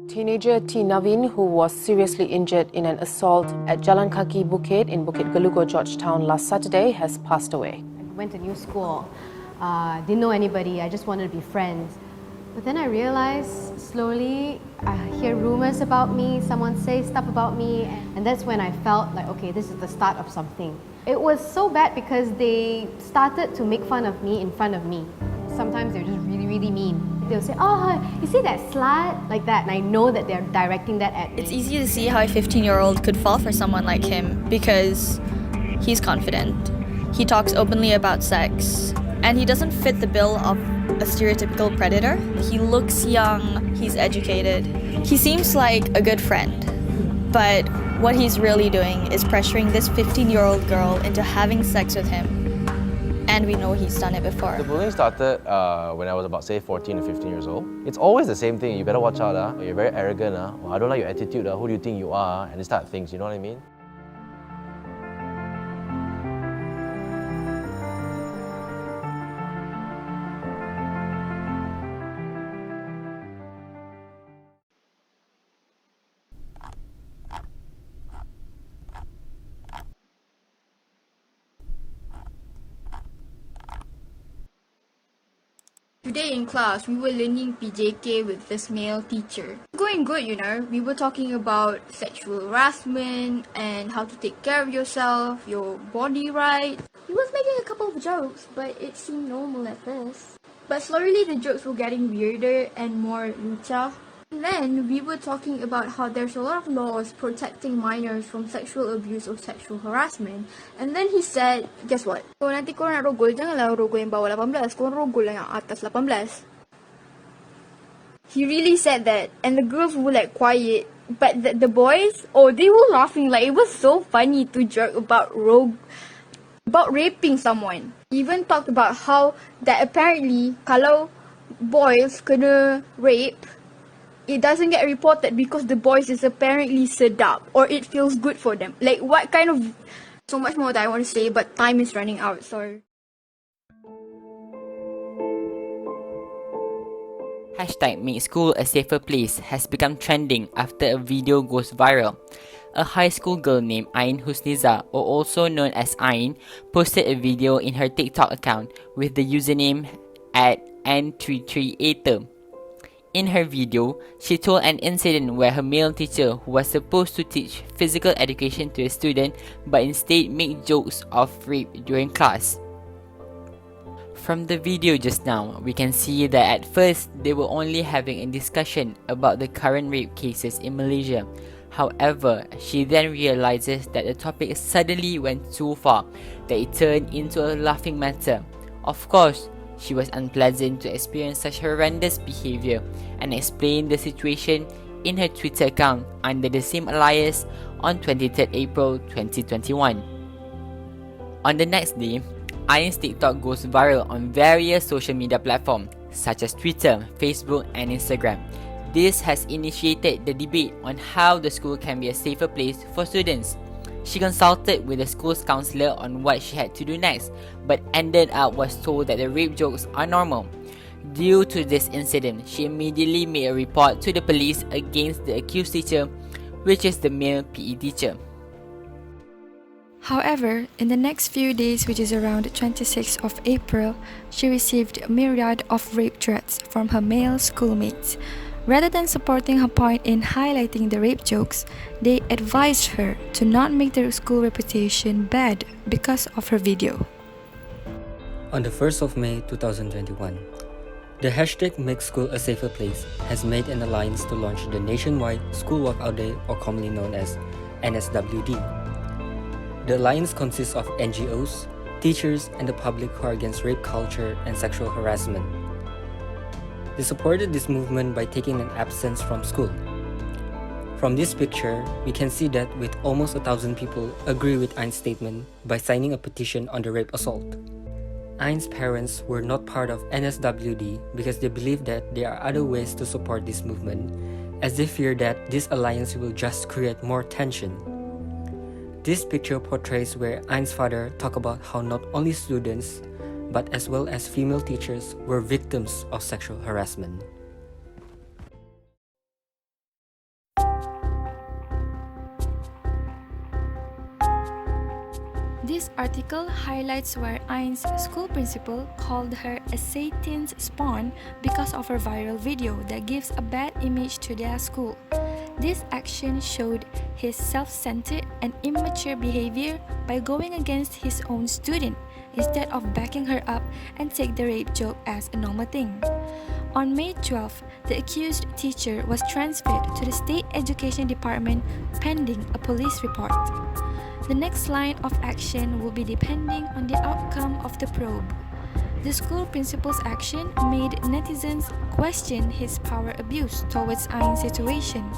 Teenager T. Naveen, who was seriously injured in an assault at Jalan Kaki Bukit in Bukit Gelugo, Georgetown last Saturday, has passed away. I went to new school, didn't know anybody, I just wanted to be friends. But then I realized slowly, I hear rumors about me, someone says stuff about me, and that's when I felt like, okay, this is the start of something. It was so bad because they started to make fun of me in front of me. Sometimes they're just really, really mean. They'll say, oh, you see that slut? Like that, and I know that they're directing that at me. It's easy to see how a 15-year-old could fall for someone like him because he's confident, he talks openly about sex, and he doesn't fit the bill of a stereotypical predator. He looks young, he's educated, he seems like a good friend, but what he's really doing is pressuring this 15-year-old girl into having sex with him. And we know he's done it before. The bullying started when I was about, say, 14 or 15 years old. It's always the same thing. You better watch out. You're very arrogant. Well, I don't like your attitude. Who do you think you are? And this type of things, you know what I mean? Today in class, we were learning PJK with this male teacher. Going good, you know. We were talking about sexual harassment and how to take care of yourself, your body right. He was making a couple of jokes, but it seemed normal at first. But slowly the jokes were getting weirder and more lucha. And then we were talking about how there's a lot of laws protecting minors from sexual abuse or sexual harassment. And then he said, guess what? Kalau nanti korang nak rogol, janganlah rogol yang bawah 18, korang rogol yang atas 18. He really said that, and the girls were like quiet, but the boys, oh, they were laughing. Like, it was so funny to joke about raping someone. He even talked about how that apparently kalau boys kena rape, it doesn't get reported because the boys is apparently sedap or it feels good for them. Like, what kind of... So much more that I want to say, but time is running out, so... Hashtag Make School a Safer Place has become trending after a video goes viral. A high school girl named Ain Husniza, or also known as Ain, posted a video in her TikTok account with the username @n33ater. In her video, she told an incident where her male teacher, who was supposed to teach physical education to a student but instead made jokes of rape during class. From the video just now, we can see that at first they were only having a discussion about the current rape cases in Malaysia. However, she then realizes that the topic suddenly went too far, that it turned into a laughing matter. Of course, she was unpleasant to experience such horrendous behavior and explained the situation in her Twitter account under the same alias on 23rd April 2021. On the next day, Ain's TikTok goes viral on various social media platforms such as Twitter, Facebook and Instagram. This has initiated the debate on how the school can be a safer place for students. She consulted with the school's counselor on what she had to do next, but ended up was told that the rape jokes are normal. Due to this incident, she immediately made a report to the police against the accused teacher, which is the male PE teacher. However, in the next few days, which is around 26th of April, she received a myriad of rape threats from her male schoolmates. Rather than supporting her point in highlighting the rape jokes, they advised her to not make their school reputation bad because of her video. On the 1st of May 2021, the hashtag Make School a Safer Place has made an alliance to launch the nationwide School Walkout Day, or commonly known as NSWD. The alliance consists of NGOs, teachers, and the public who are against rape culture and sexual harassment. They supported this movement by taking an absence from school. From this picture, we can see that with almost 1,000 people agree with Ain's statement by signing a petition on the rape assault. Ain's parents were not part of NSWD because they believe that there are other ways to support this movement, as they fear that this alliance will just create more tension. This picture portrays where Ain's father talked about how not only students, but as well as female teachers were victims of sexual harassment. This article highlights where Ain's school principal called her a Satan's spawn because of her viral video that gives a bad image to their school. This action showed his self-centered and immature behavior by going against his own student instead of backing her up and take the rape joke as a normal thing. On May 12, the accused teacher was transferred to the State Education Department pending a police report. The next line of action will be depending on the outcome of the probe. The school principal's action made netizens question his power abuse towards Ain's situation.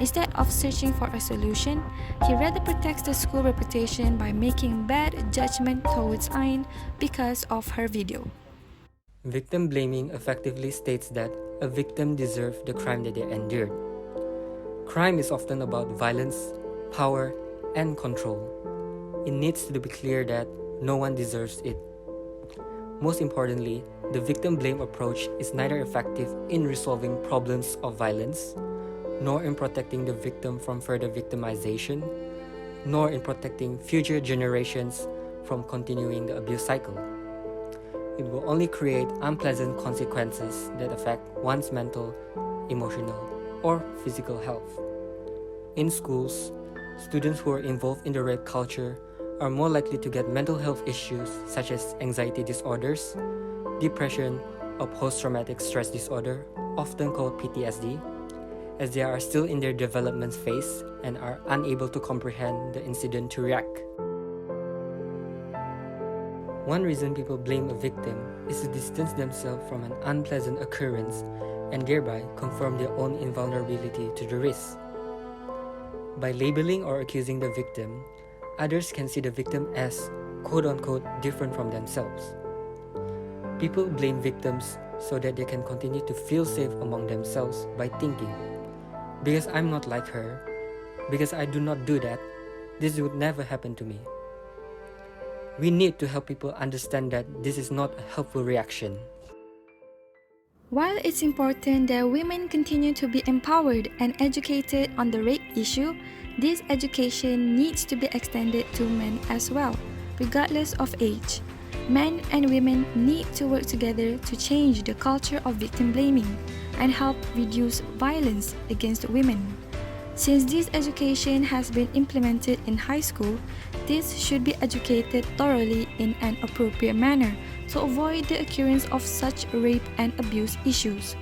Instead of searching for a solution, he rather protects the school reputation by making bad judgment towards Ain because of her video. Victim blaming effectively states that a victim deserves the crime that they endured. Crime is often about violence, power, and control. It needs to be clear that no one deserves it. Most importantly, the victim blame approach is neither effective in resolving problems of violence, nor in protecting the victim from further victimization, nor in protecting future generations from continuing the abuse cycle. It will only create unpleasant consequences that affect one's mental, emotional, or physical health. In schools, students who are involved in the rape culture are more likely to get mental health issues such as anxiety disorders, depression, or post-traumatic stress disorder, often called PTSD, as they are still in their development phase and are unable to comprehend the incident to react. One reason people blame a victim is to distance themselves from an unpleasant occurrence and thereby confirm their own invulnerability to the risk. By labeling or accusing the victim, others can see the victim as quote-unquote different from themselves. People blame victims so that they can continue to feel safe among themselves by thinking, because I'm not like her, because I do not do that, this would never happen to me. We need to help people understand that this is not a helpful reaction. While it's important that women continue to be empowered and educated on the rape issue, this education needs to be extended to men as well, regardless of age. Men and women need to work together to change the culture of victim blaming and help reduce violence against women. Since this education has been implemented in high school, this should be educated thoroughly in an appropriate manner to avoid the occurrence of such rape and abuse issues.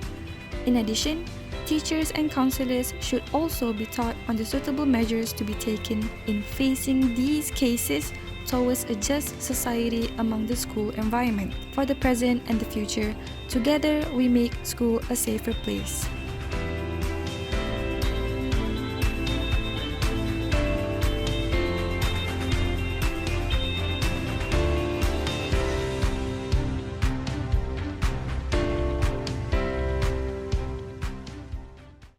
In addition, teachers and counselors should also be taught on the suitable measures to be taken in facing these cases towards a just society among the school environment. For the present and the future, together we make school a safer place.